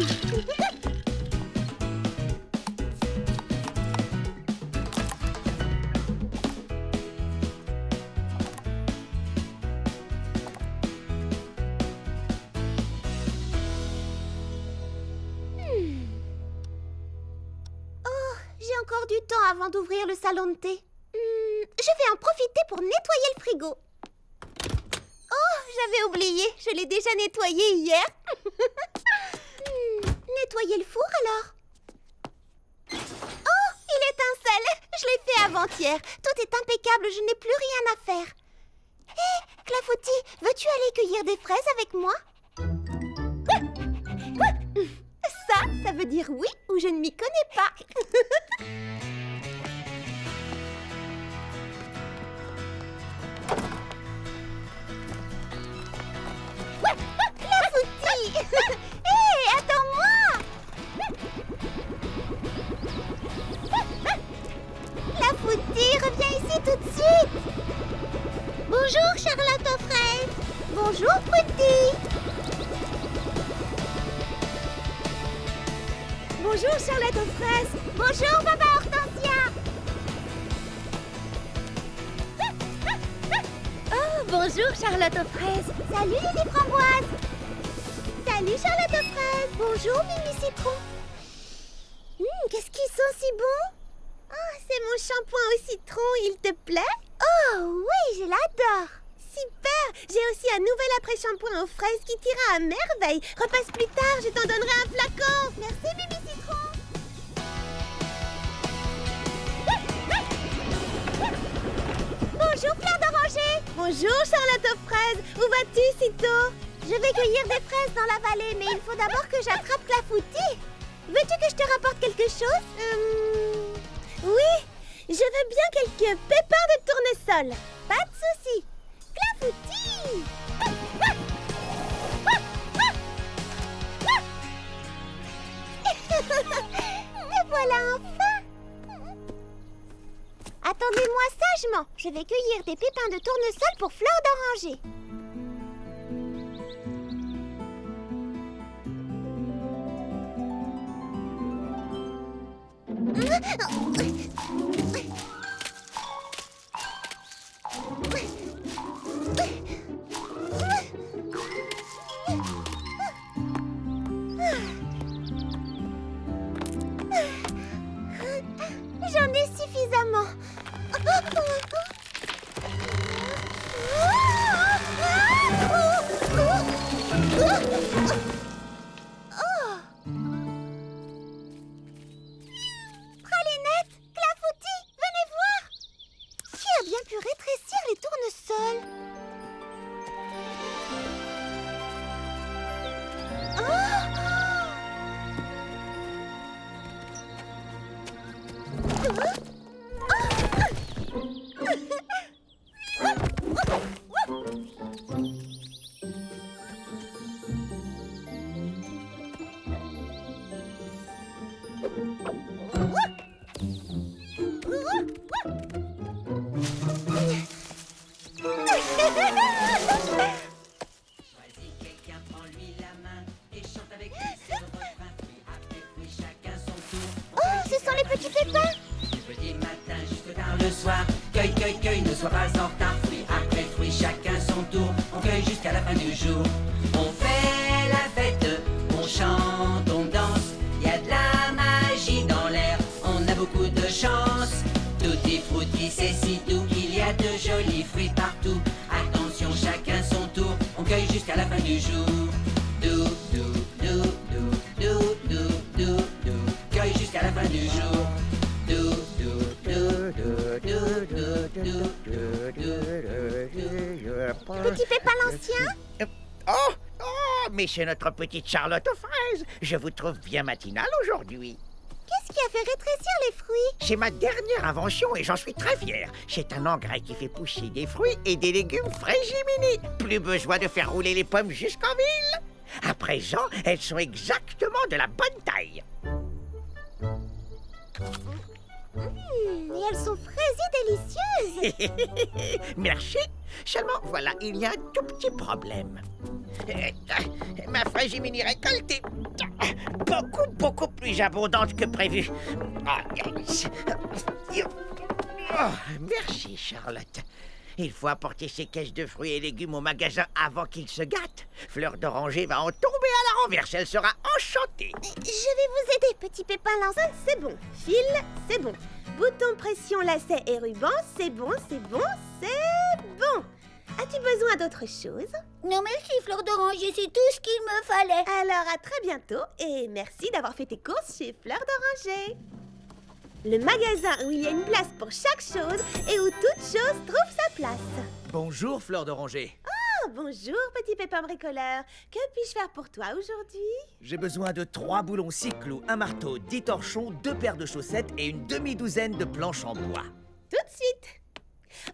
J'ai encore du temps avant d'ouvrir le salon de thé. Je vais en profiter pour nettoyer le frigo. Oh, j'avais oublié. Je l'ai déjà nettoyé hier. Nettoyer le four alors? Oh, il étincelle. Je l'ai fait avant-hier. Tout est impeccable. Je n'ai plus rien à faire. Hé, Clafoutis, veux-tu aller cueillir des fraises avec moi? Ça veut dire oui ou je ne m'y connais pas. Clafoutis! Hé, attends-moi! Clafoutis, reviens ici tout de suite! Bonjour, Charlotte aux fraises! Bonjour, Petit! Bonjour, Charlotte aux fraises! Bonjour, Papa Hortensia! Oh, bonjour, Charlotte aux fraises! Salut, Lily Framboise! Salut, Charlotte aux fraises! Bonjour, Mimi Citron! Qu'est-ce qui sent si bon? Oh, c'est mon shampoing au citron, il te plaît? Oh, oui, je l'adore! Super! J'ai aussi un nouvel après-shampoing aux fraises qui t'ira à merveille. Repasse plus tard, je t'en donnerai un flacon. Merci, Mimi Citron. Bonjour, Fleur d'Oranger. Bonjour, Charlotte aux fraises. Où vas-tu si tôt? Je vais cueillir des fraises dans la vallée, mais il faut d'abord que j'attrape Clafoutis. Veux-tu que je te rapporte quelque chose? Oui, je veux bien quelques pépins de tournesol. Pas de souci. Clafoutis! Me voilà enfin! Attendez-moi sagement. Je vais cueillir des pépins de tournesol pour Fleur d'Oranger. J'en ai suffisamment. Pralinette, Clafoutis, venez voir. Qui a bien pu rétrécir les tournesols? Choisis quelqu'un, prends-lui la main et chante avec lui ce refrain. Fruit après fruit, chacun son tour. Oh, ce sont les petits pépins. Du petit matin jusqu'au tard le soir. Cueille, cueille, cueille, ne sois pas en retard. Fruit après fruit, chacun son tour. On cueille jusqu'à la fin du jour. On fait la fête, on chante, on danse. Y a de la magie dans l'air, on a beaucoup de chance. Tutti frutti, c'est si doux qu'il y a de jolis fruits partout. Attention, chacun son tour, on cueille jusqu'à la fin du jour. Dou, dou, dou, dou, dou, dou, dou, dou. Cueille jusqu'à la fin du jour. Dou, dou, dou, dou, dou, dou, dou, dou, dou. Petit pépin l'ancien. Oh, mais c'est notre petite Charlotte aux fraises. Je vous trouve bien matinale aujourd'hui. Qu'est-ce qui a fait rétrécir les fruits? C'est ma dernière invention et j'en suis très fier. C'est un engrais qui fait pousser des fruits et des légumes frégiminis. Plus besoin de faire rouler les pommes jusqu'en ville. À présent, elles sont exactement de la bonne taille. Et elles sont fraisies délicieuses. Merci. Seulement, voilà, il y a un tout petit problème. Ma frégimini récolte est beaucoup plus abondante que prévu. Merci, Charlotte. Il faut apporter ces caisses de fruits et légumes au magasin avant qu'ils se gâtent. Fleur d'Oranger va en tomber à la renverse. Elle sera enchantée. Je vais vous aider, petit pépin lance. C'est bon. Fil, c'est bon. Bouton, pression, lacet et ruban, c'est bon, c'est bon, c'est bon. As-tu besoin d'autre chose? Non merci, Fleur d'Oranger, c'est tout ce qu'il me fallait. Alors à très bientôt et merci d'avoir fait tes courses chez Fleur d'Oranger. Le magasin où il y a une place pour chaque chose et où toute chose trouve sa place. Bonjour, Fleur d'Oranger. Ah, bonjour, petit pépin bricoleur. Que puis-je faire pour toi aujourd'hui? J'ai besoin de 3 boulons 6 clous, un marteau, 10 torchons, 2 paires de chaussettes et une demi-douzaine de planches en bois. Tout de suite.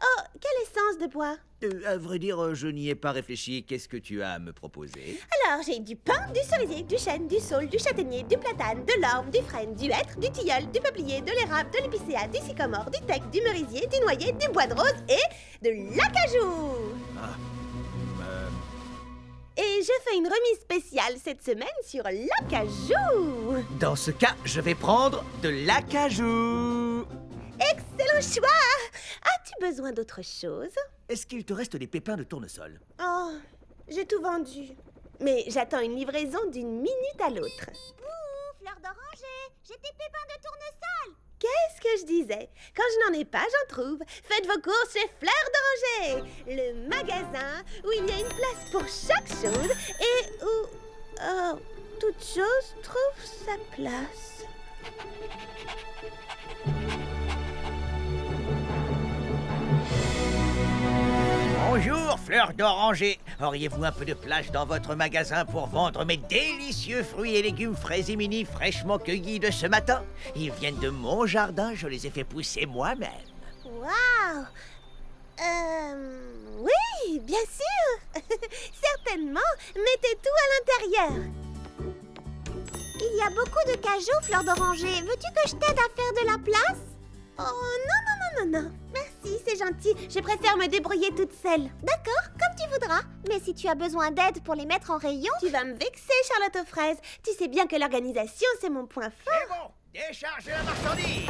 Oh, quelle essence de bois? À vrai dire, je n'y ai pas réfléchi. Qu'est-ce que tu as à me proposer? Alors, j'ai du pin, du cerisier, du chêne, du saule, du châtaignier, du platane, de l'orme, du frêne, du hêtre, du tilleul, du peuplier, de l'érable, de l'épicéa, du sycomore, du teck, du merisier, du noyer, du bois de rose et de l'acajou. Et je fais une remise spéciale cette semaine sur l'acajou. Dans ce cas, je vais prendre de l'acajou. Excellent choix. As-tu besoin d'autre chose? Est-ce qu'il te reste des pépins de tournesol? Oh, j'ai tout vendu. Mais j'attends une livraison d'une minute à l'autre. Ouh, Fleur d'Oranger, j'ai tes pépins de tournesol. Qu'est-ce que je disais? Quand je n'en ai pas, j'en trouve. Faites vos courses chez Fleur d'Oranger, le magasin où il y a une place pour chaque chose et où toute chose trouve sa place. Bonjour, Fleur d'Oranger. Auriez-vous un peu de place dans votre magasin pour vendre mes délicieux fruits et légumes frais et mini fraîchement cueillis de ce matin? Ils viennent de mon jardin, je les ai fait pousser moi-même. Waouh. Oui, bien sûr. Certainement. Mettez tout à l'intérieur. Il y a beaucoup de cajou, Fleur d'Oranger. Veux-tu que je t'aide à faire de la place? Oh, non. Merci, c'est gentil. Je préfère me débrouiller toute seule. D'accord, comme tu voudras. Mais si tu as besoin d'aide pour les mettre en rayon... Tu vas me vexer, Charlotte aux fraises. Tu sais bien que l'organisation, c'est mon point fort. C'est bon, déchargez la marchandise.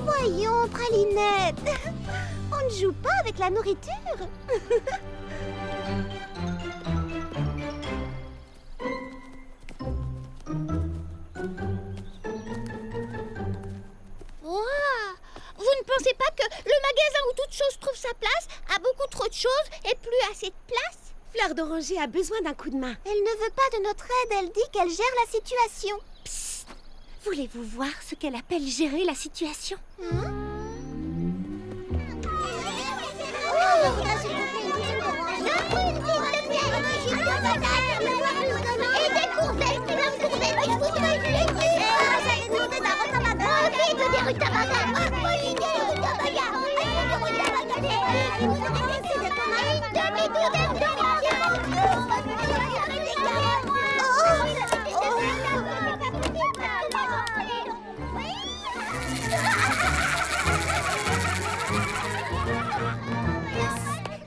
Voyons, Pralinette. On ne joue pas avec la nourriture. Vous ne pensez pas que le magasin où toute chose trouve sa place a beaucoup trop de choses et plus assez de place? Fleur d'Oranger a besoin d'un coup de main. Elle ne veut pas de notre aide, elle dit qu'elle gère la situation. Psst. Voulez-vous voir ce qu'elle appelle gérer la situation?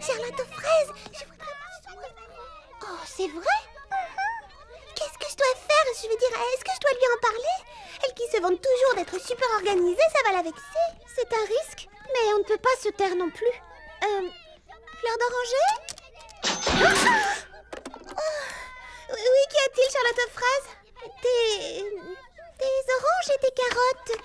Charlotte aux fraises, je voudrais... Oh, c'est vrai? Qu'est-ce que je dois faire? Je veux dire, est-ce que je dois lui en parler? Elle qui se vante toujours d'être super organisée, ça va la vexer. C'est un risque, mais on ne peut pas se taire non plus. Fleur d'Oranger? Oui, qu'y a-t-il, Charlotte aux fraises? Des oranges et des carottes.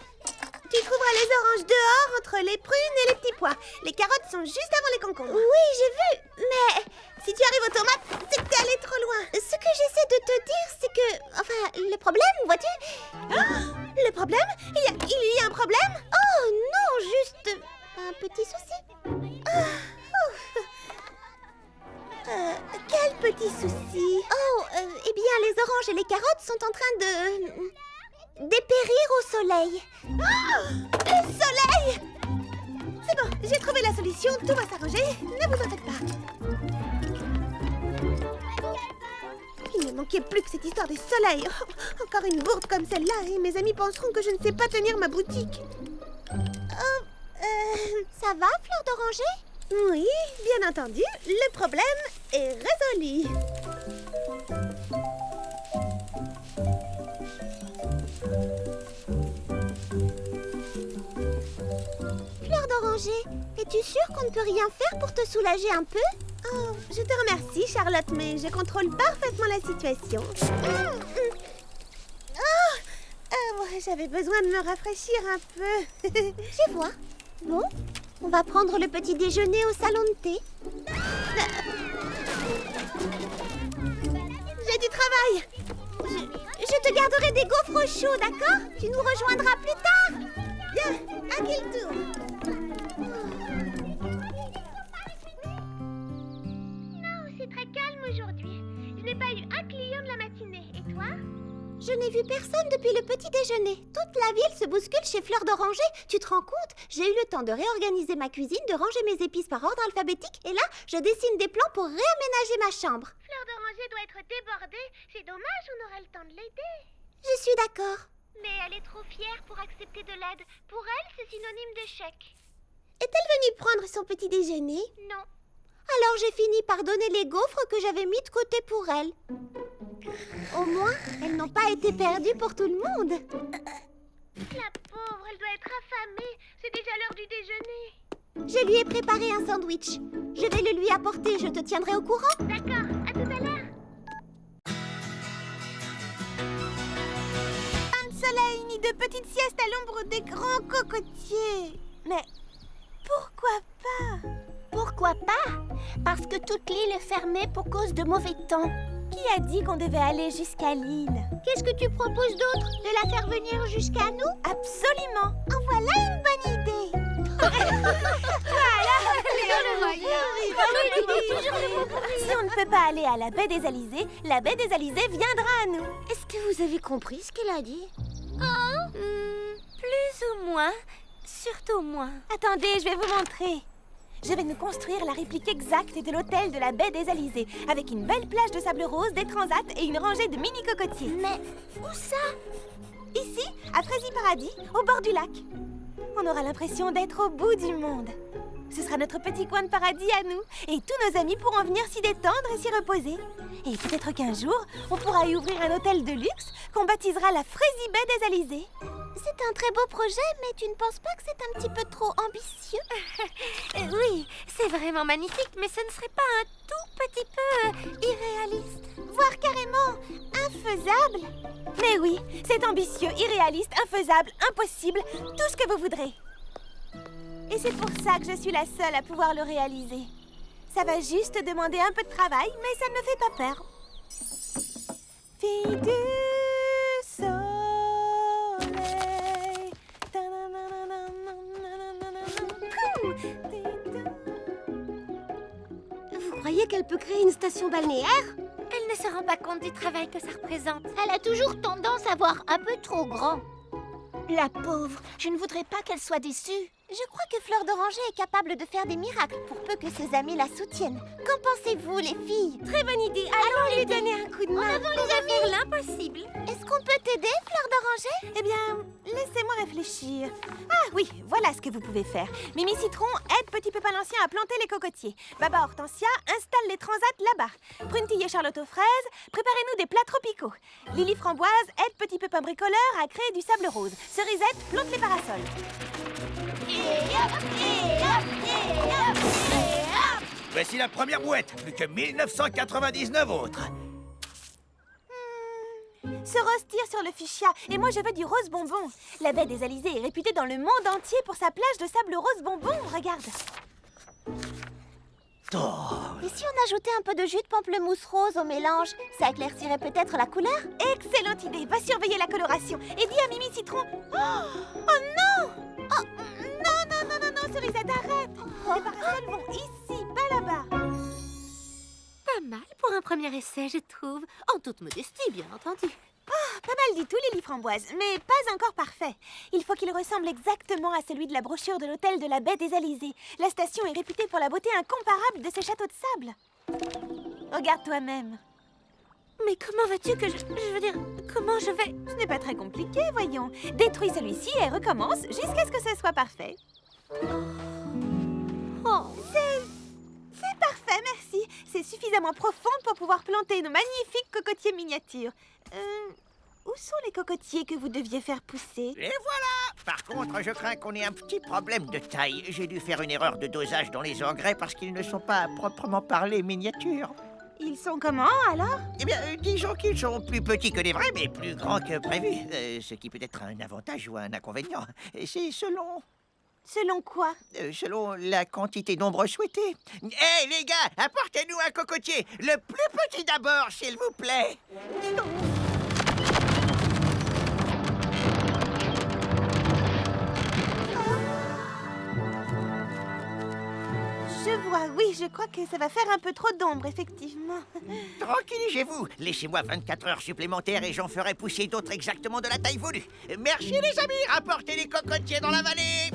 Tu trouveras les oranges dehors, entre les prunes et les petits pois. Les carottes sont juste avant les concombres. Oui, j'ai vu, mais... Si tu arrives aux tomates, c'est que t'es allé trop loin. Ce que j'essaie de te dire, c'est que... Enfin, le problème, vois-tu? Le problème? Il y a un problème? Oh non, juste un petit souci. Quel petit souci? Oh, eh bien, les oranges et les carottes sont en train de... dépérir au soleil. Le soleil! C'est bon, j'ai trouvé la solution, tout va s'arranger, ne vous en faites pas. Il ne manquait plus que cette histoire du soleil. Oh, encore une bourde comme celle-là et mes amis penseront que je ne sais pas tenir ma boutique. Ça va, Fleur d'Oranger? Oui, bien entendu, le problème est résolu. Fleur d'Oranger, es-tu sûre qu'on ne peut rien faire pour te soulager un peu? Oh, je te remercie, Charlotte, mais je contrôle parfaitement la situation. J'avais besoin de me rafraîchir un peu. Je vois. Bon, on va prendre le petit déjeuner au salon de thé. J'ai du travail. Je te garderai des gaufres chauds, d'accord? Tu nous rejoindras plus tard. Bien, à quel tour? Non, c'est très calme aujourd'hui. Je n'ai pas eu un client de la matinée. Et toi? Je n'ai vu personne depuis le petit déjeuner. Toute la ville se bouscule chez Fleur d'Oranger. Tu te rends compte? J'ai eu le temps de réorganiser ma cuisine, de ranger mes épices par ordre alphabétique. Et là, je dessine des plans pour réaménager ma chambre. Fleur d'Oranger doit être débordée. C'est dommage, on aurait le temps de l'aider. Je suis d'accord. Mais elle est trop fière pour accepter de l'aide. Pour elle, c'est synonyme d'échec. Est-elle venue prendre son petit déjeuner? Non. Alors j'ai fini par donner les gaufres que j'avais mis de côté pour elle. Au moins, elles n'ont pas été perdues pour tout le monde. La pauvre, elle doit être affamée. C'est déjà l'heure du déjeuner. Je lui ai préparé un sandwich. Je vais le lui apporter. Je te tiendrai au courant. D'accord, à tout à l'heure. Pas de soleil ni de petite sieste à l'ombre des grands cocotiers. Mais pourquoi pas? Pourquoi pas? Parce que toute l'île est fermée pour cause de mauvais temps. Qui a dit qu'on devait aller jusqu'à l'île? Qu'est-ce que tu proposes d'autre? De la faire venir jusqu'à nous? Absolument. En voilà une bonne idée. Si on ne peut pas aller à la baie des Alizés, la baie des Alizés viendra à nous. Est-ce que vous avez compris ce qu'elle a dit? Plus ou moins. Surtout moins. Attendez, je vais vous montrer. Je vais nous construire la réplique exacte de l'hôtel de la baie des Alizés, avec une belle plage de sable rose, des transats et une rangée de mini-cocotiers. Mais où ça? Ici, à Fraisy Paradis, au bord du lac. On aura l'impression d'être au bout du monde. Ce sera notre petit coin de paradis à nous, et tous nos amis pourront venir s'y détendre et s'y reposer. Et peut-être qu'un jour, on pourra y ouvrir un hôtel de luxe qu'on baptisera la Fraisy baie des Alizés. C'est un très beau projet, mais tu ne penses pas que c'est un petit peu trop ambitieux? Oui, c'est vraiment magnifique, mais ce ne serait pas un tout petit peu irréaliste, voire carrément infaisable. Mais oui, c'est ambitieux, irréaliste, infaisable, impossible, tout ce que vous voudrez. Et c'est pour ça que je suis la seule à pouvoir le réaliser. Ça va juste demander un peu de travail, mais ça ne me fait pas peur. Fille du soleil. Vous croyez qu'elle peut créer une station balnéaire? Elle ne se rend pas compte du travail que ça représente. Elle a toujours tendance à voir un peu trop grand. La pauvre, je ne voudrais pas qu'elle soit déçue. Je crois que Fleur d'Oranger est capable de faire des miracles pour peu que ses amis la soutiennent. Qu'en pensez-vous, les filles? Très bonne idée, allons lui donner un coup de main. avant les amis. Faire l'impossible. Est-ce qu'on peut t'aider, Fleur d'Oranger? Eh bien, laissez-moi réfléchir. Ah oui, voilà ce que vous pouvez faire. Mimi Citron aide Petit Pépin l'Ancien à planter les cocotiers. Baba Hortensia installe les transats là-bas. Prunetille et Charlotte aux fraises, préparez-nous des plats tropicaux. Lily Framboise aide Petit Pépin Bricoleur à créer du sable rose. Cerisette plante les parasols. Voici la première boîte, plus que 1999 autres. Ce rose tire sur le fuchsia, et moi je veux du rose bonbon. La baie des Alizés est réputée dans le monde entier pour sa plage de sable rose bonbon, regarde. Oh, Et si on ajoutait un peu de jus de pamplemousse rose au mélange? Ça éclaircirait peut-être la couleur? Excellente idée, va surveiller la coloration. Et dis à Mimi Citron... Oh non! Oh non, non, non, non, non, Cerisette, arrête! Les parasols vont ici, pas là-bas. Pas mal pour un premier essai, je trouve. En toute modestie, bien entendu. Pas mal du tout, Lily Framboise, mais pas encore parfait. Il faut qu'il ressemble exactement à celui de la brochure de l'hôtel de la Baie des Alizés. La station est réputée pour la beauté incomparable de ses châteaux de sable. Regarde toi-même. Mais comment veux-tu que je veux dire, comment je vais... Ce n'est pas très compliqué, voyons. Détruis celui-ci et recommence jusqu'à ce que ce soit parfait. Oh, C'est parfait, merci. C'est suffisamment profond pour pouvoir planter nos magnifiques cocotiers miniatures. Où sont les cocotiers que vous deviez faire pousser? Et voilà! Par contre, je crains qu'on ait un petit problème de taille. J'ai dû faire une erreur de dosage dans les engrais parce qu'ils ne sont pas à proprement parler miniatures. Ils sont comment, alors? Eh bien, disons qu'ils sont plus petits que les vrais, mais plus grands que prévu. Ce qui peut être un avantage ou un inconvénient. C'est selon... Selon quoi? selon la quantité d'ombre souhaitée. Hé, les gars, apportez-nous un cocotier. Le plus petit d'abord, s'il vous plaît. Je vois, oui, je crois que ça va faire un peu trop d'ombre, effectivement. Tranquillisez-vous. Laissez-moi 24 heures supplémentaires et j'en ferai pousser d'autres exactement de la taille voulue. Merci, les amis. Rapportez les cocotiers dans la vallée.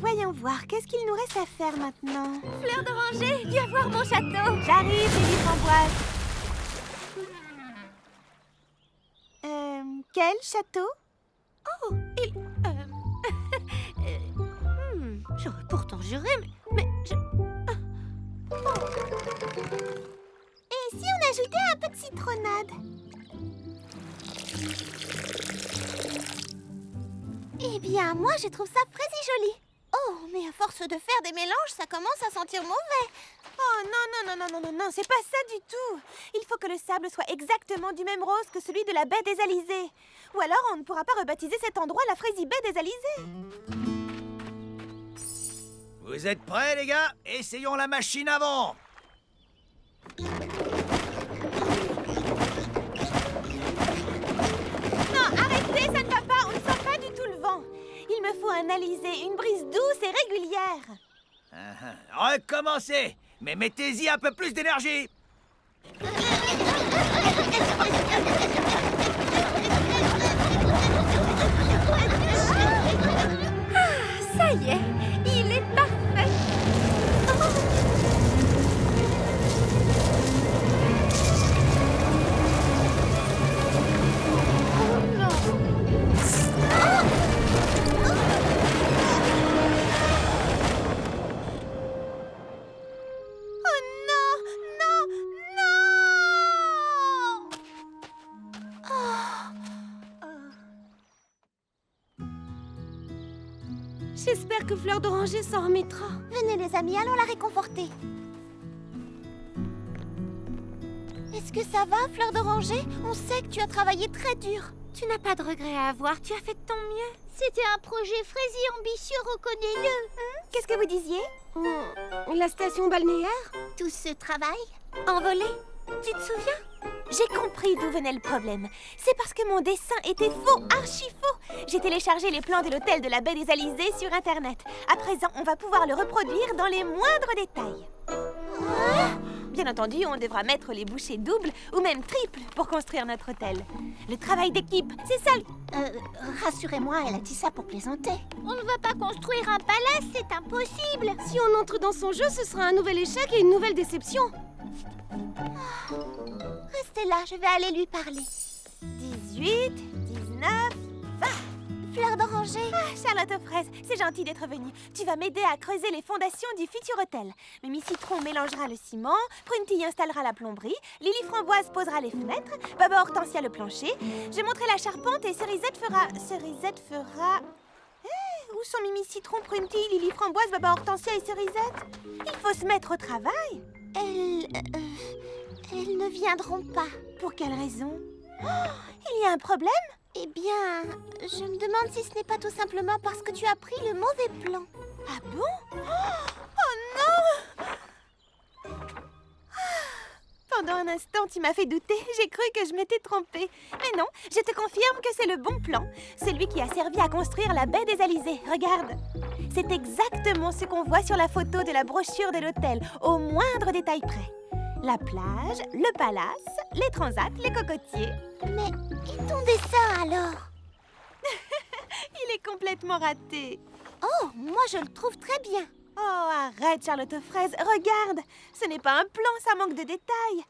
Voyons voir, qu'est-ce qu'il nous reste à faire maintenant? Fleur d'oranger, viens voir mon château. J'arrive, Lily Framboise. Quel château? Oh, j'aurais pourtant juré, mais je... Et si on ajoutait un peu de citronnade? Eh bien, moi, je trouve ça très joli. Oh, mais à force de faire des mélanges, ça commence à sentir mauvais. Oh non, c'est pas ça du tout. Il faut que le sable soit exactement du même rose que celui de la baie des Alizés. Ou alors on ne pourra pas rebaptiser cet endroit la Frazy Baie des Alizés. Vous êtes prêts, les gars? Essayons la machine avant. Non, arrêtez, ça ne va pas. On ne sent pas du tout le vent. Il me faut un alizé, une brise douce et régulière. Recommencez. Mais mettez-y un peu plus d'énergie. Ça y est, il est parfait. Oh non. Oh non, non, non! J'espère que Fleur d'Oranger s'en remettra. Venez, les amis, allons la réconforter. Est-ce que ça va, Fleur d'Oranger? On sait que tu as travaillé très dur. Tu n'as pas de regrets à avoir, tu as fait de ton mieux. C'était un projet Frazy ambitieux, reconnais-le. Qu'est-ce que vous disiez? La station balnéaire? Tout ce travail? Envolé, tu te souviens? J'ai compris d'où venait le problème. C'est parce que mon dessin était faux, archi faux. J'ai téléchargé les plans de l'hôtel de la Baie des Alizés sur Internet. À présent, on va pouvoir le reproduire dans les moindres détails. Bien entendu, on devra mettre les bouchées doubles ou même triples pour construire notre hôtel. Le travail d'équipe, c'est ça. Rassurez-moi, elle a dit ça pour plaisanter. On ne va pas construire un palais, c'est impossible. Si on entre dans son jeu, ce sera un nouvel échec et une nouvelle déception. Restez là, je vais aller lui parler. 18, 19, 20. Fleur d'Oranger. Charlotte aux fraises, c'est gentil d'être venue. Tu vas m'aider à creuser les fondations du futur hôtel. Mimi Citron mélangera le ciment, Prunty installera la plomberie, Lily Framboise posera les fenêtres, Baba Hortensia le plancher, je monterai la charpente et Cerisette fera... Où sont Mimi Citron, Prunty, Lily Framboise, Baba Hortensia et Cerisette? Il faut se mettre au travail. Elles ne viendront pas. Pour quelle raison? Il y a un problème? Eh bien, je me demande si ce n'est pas tout simplement parce que tu as pris le mauvais plan. Ah bon? Oh non! Pendant un instant, tu m'as fait douter. J'ai cru que je m'étais trompée. Mais non, je te confirme que c'est le bon plan. Celui qui a servi à construire la baie des Alizés. Regarde. C'est exactement ce qu'on voit sur la photo de la brochure de l'hôtel, au moindre détail près. La plage, le palace, les transats, les cocotiers. Mais et ton dessin alors? Il est complètement raté. Oh, moi je le trouve très bien. Oh, arrête, Charlotte aux fraises. Regarde, ce n'est pas un plan, ça manque de détails.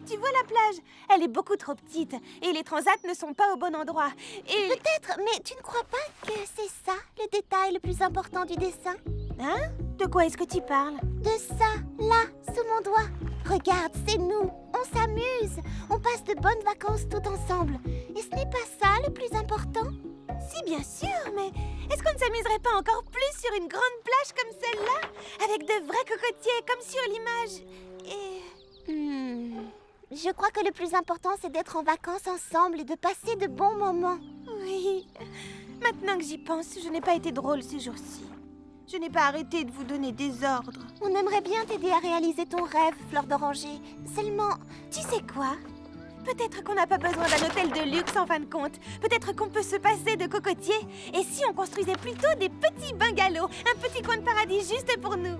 Tu vois la plage? Elle est beaucoup trop petite et les transats ne sont pas au bon endroit. Et... Peut-être, mais tu ne crois pas que c'est ça, le détail le plus important du dessin? Hein? De quoi est-ce que tu parles? De ça, là, sous mon doigt. Regarde, c'est nous. On s'amuse. On passe de bonnes vacances tout ensemble. Et ce n'est pas ça le plus important? Si, bien sûr, mais est-ce qu'on ne s'amuserait pas encore plus sur une grande plage comme celle-là? Avec de vrais cocotiers, comme sur l'image. Et... Je crois que le plus important, c'est d'être en vacances ensemble et de passer de bons moments. Oui. Maintenant que j'y pense, je n'ai pas été drôle ces jours-ci. Je n'ai pas arrêté de vous donner des ordres. On aimerait bien t'aider à réaliser ton rêve, Fleur d'Oranger. Seulement, tu sais quoi? Peut-être qu'on n'a pas besoin d'un hôtel de luxe en fin de compte. Peut-être qu'on peut se passer de cocotiers. Et si on construisait plutôt des petits bungalows, un petit coin de paradis juste pour nous?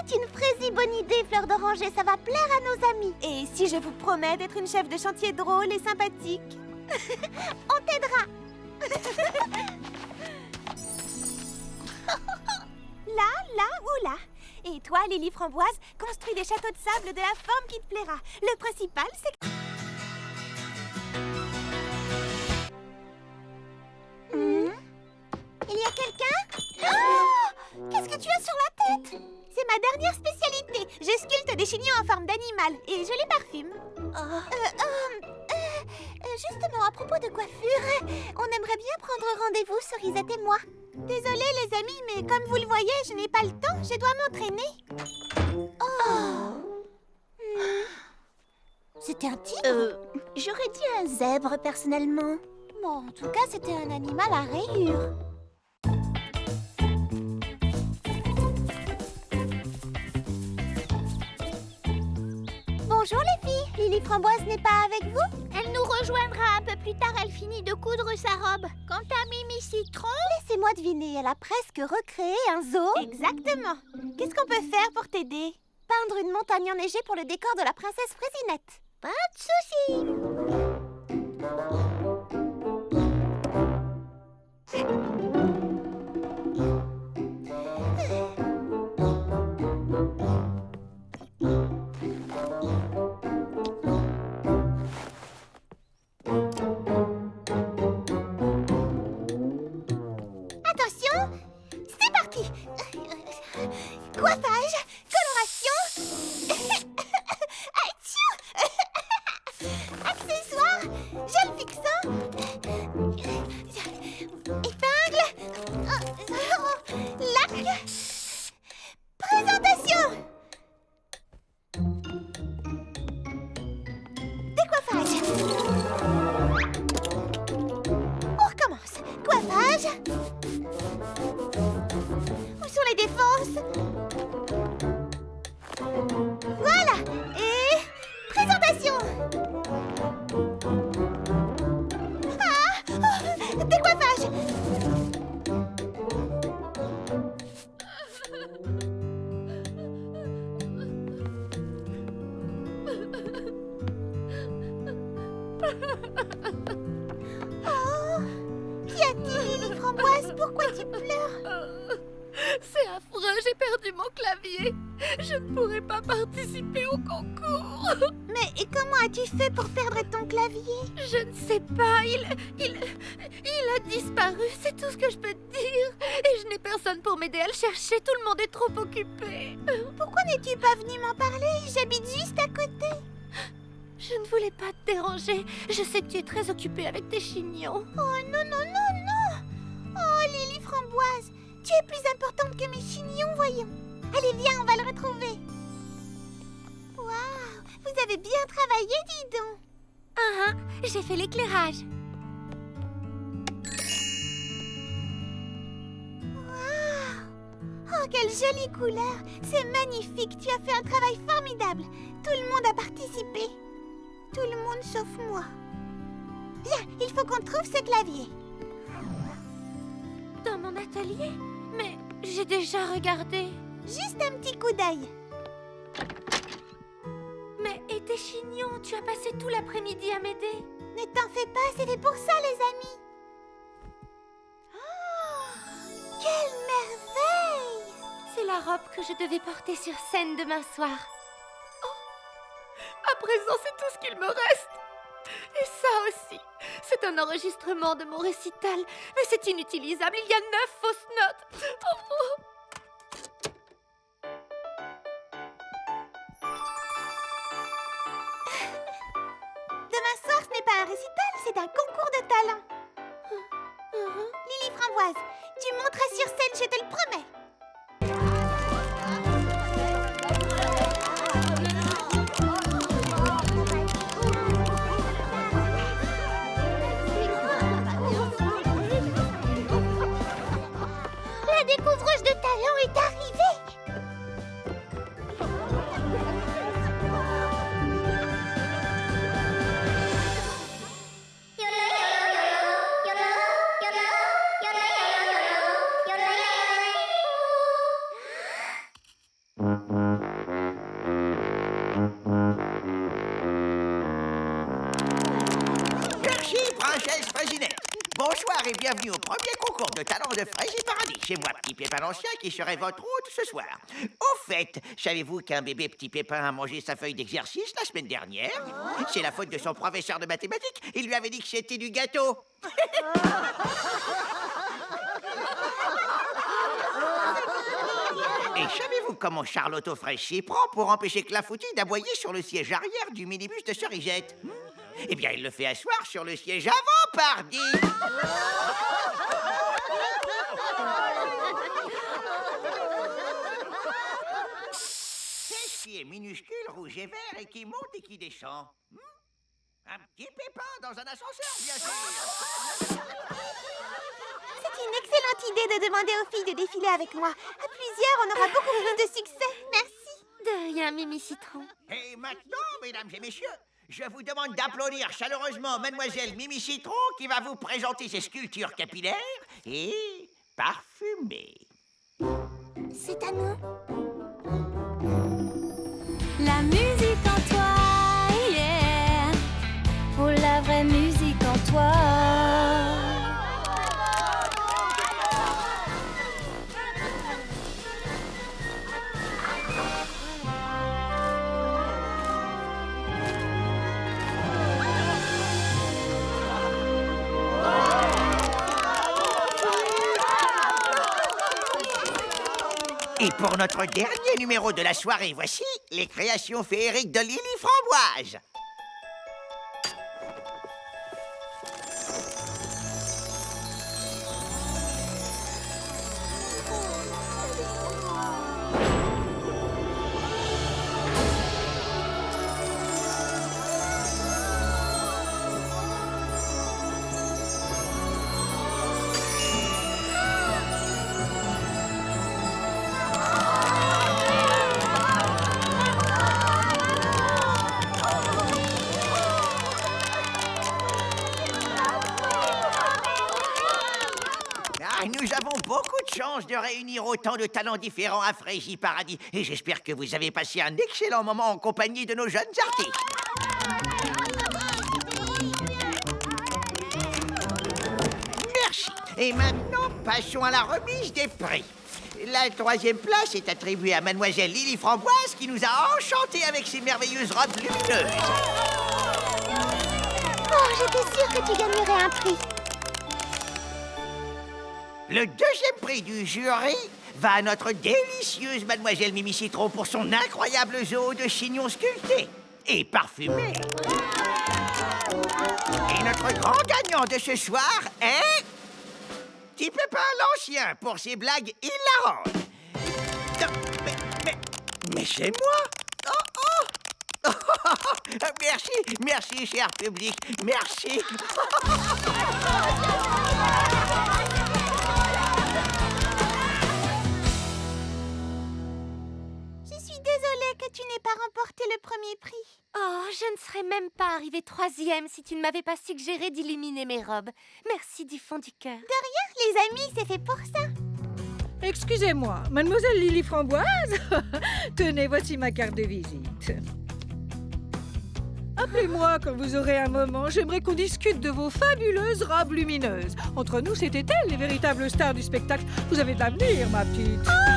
c'est une fraise bonne idée, Fleur d'Oranger. Ça va plaire à nos amis. Et si je vous promets d'être une chef de chantier drôle et sympathique? On t'aidera. Là ou là. Et toi, Lily Framboise, construis des châteaux de sable de la forme qui te plaira. Le principal, c'est que... Il y a quelqu'un? Oh, qu'est-ce que tu as sur la tête? C'est ma dernière spécialité. Je sculpte des chignons en forme d'animal et je les parfume. Justement, à propos de coiffure, on aimerait bien prendre rendez-vous, Cerisette et moi. Désolée les amis, mais comme vous le voyez, je n'ai pas le temps. Je dois m'entraîner. C'était un tigre? J'aurais dit un zèbre, personnellement. Bon, en tout cas, c'était un animal à rayures. Bonjour les filles, Lily Framboise n'est pas avec vous? Elle nous rejoindra un peu plus tard, elle finit de coudre sa robe. Quant à Mimi Citron... Laissez-moi deviner, elle a presque recréé un zoo. Exactement. Qu'est-ce qu'on peut faire pour t'aider? Peindre une montagne enneigée pour le décor de la princesse Fraisinette. Pas de soucis. Attention, c'est parti. Coiffage, coloration, accessoires, gel fixant, épingle, lac, présentation. Décoiffage. On recommence. Coiffage. Où sont les défenses? Voilà. Et présentation. Décoiffage. Oh, qu'y a-t-il, Lily Framboise? Pourquoi tu pleures? C'est affreux, j'ai perdu mon clavier. Je ne pourrai pas participer au concours. Mais et comment as-tu fait pour perdre ton clavier? Je ne sais pas, il a disparu, c'est tout ce que je peux te dire. Et je n'ai personne pour m'aider à le chercher, tout le monde est trop occupé. Pourquoi n'es-tu pas venue m'en parler? J'habite juste à côté. Je ne voulais pas te déranger, je sais que tu es très occupée avec tes chignons. Oh non, non, non, non! Oh, Lily Framboise, tu es plus importante que mes chignons, voyons. Allez, viens, on va le retrouver. Waouh, vous avez bien travaillé, dis donc. J'ai fait l'éclairage. Waouh! Oh, quelle jolie couleur! C'est magnifique, tu as fait un travail formidable. Tout le monde a participé. Tout le monde sauf moi. Bien, il faut qu'on trouve ce clavier. Dans mon atelier? Mais j'ai déjà regardé. Juste un petit coup d'œil. Mais était chignon, tu as passé tout l'après-midi à m'aider. Ne t'en fais pas, c'est fait pour ça, les amis. Oh, quelle merveille! C'est la robe que je devais porter sur scène demain soir. Oh, à présent, c'est tout ce qu'il me reste. Et ça aussi, c'est un enregistrement de mon récital. Mais c'est inutilisable, il y a 9 fausses notes. Oh, oh. Demain soir, ce n'est pas un récital, c'est un concours de talent. Lily Framboise, tu monteras sur scène, je te le promets. La découvreuse de talent est arrivée. Merci, princesse Fraisinette. Bonsoir et bienvenue au premier concours de talent de Fraisie Paradis. C'est moi, Petit Pépin l'Ancien, qui serai votre hôte ce soir. Au fait, savez-vous qu'un bébé Petit Pépin a mangé sa feuille d'exercice la semaine dernière? C'est la faute de son professeur de mathématiques. Il lui avait dit que c'était du gâteau. Et savez-vous comment Charlotte aux fraises s'y prend pour empêcher Clafoutis d'aboyer sur le siège arrière du minibus de Cerisette? Eh bien, il le fait asseoir sur le siège avant, pardi! Qu'est-ce qui est minuscule, rouge et vert, et qui monte et qui descend? Un petit pépin dans un ascenseur, bien sûr! C'est une excellente idée de demander aux filles de défiler avec moi. À plusieurs, on aura beaucoup plus de succès. Merci. De rien, Mimi Citron. Et maintenant, mesdames et messieurs, je vous demande d'applaudir chaleureusement Mademoiselle Mimi Citron qui va vous présenter ses sculptures capillaires et parfumées. C'est à nous. La musique en toi, yeah. Oh, la vraie musique en toi. Et pour notre dernier numéro de la soirée, voici les créations féeriques de Lily Framboise. Nous avons beaucoup de chance de réunir autant de talents différents à Fraisie Paradis. Et j'espère que vous avez passé un excellent moment en compagnie de nos jeunes artistes. Merci. Et maintenant, passons à la remise des prix. La 3e place est attribuée à Mademoiselle Lily Framboise qui nous a enchantés avec ses merveilleuses robes lumineuses. Oh, j'étais sûre que tu gagnerais un prix. Le 2e prix du jury va à notre délicieuse Mademoiselle Mimi Citron pour son incroyable zoo de chignons sculptés et parfumés. Et notre grand gagnant de ce soir est... Petit Pépin l'Ancien pour ses blagues hilarantes. Non, mais c'est moi. Oh, oh. Merci, cher public, merci. que tu n'aies pas remporté le premier prix. Oh, je ne serais même pas arrivée 3e si tu ne m'avais pas suggéré d'illuminer mes robes. Merci du fond du cœur. Les amis, c'est fait pour ça. Excusez-moi, mademoiselle Lily Framboise. Tenez, voici ma carte de visite. Appelez-moi quand vous aurez un moment. J'aimerais qu'on discute de vos fabuleuses robes lumineuses. Entre nous, c'était elles les véritables stars du spectacle. Vous avez de l'avenir, ma petite.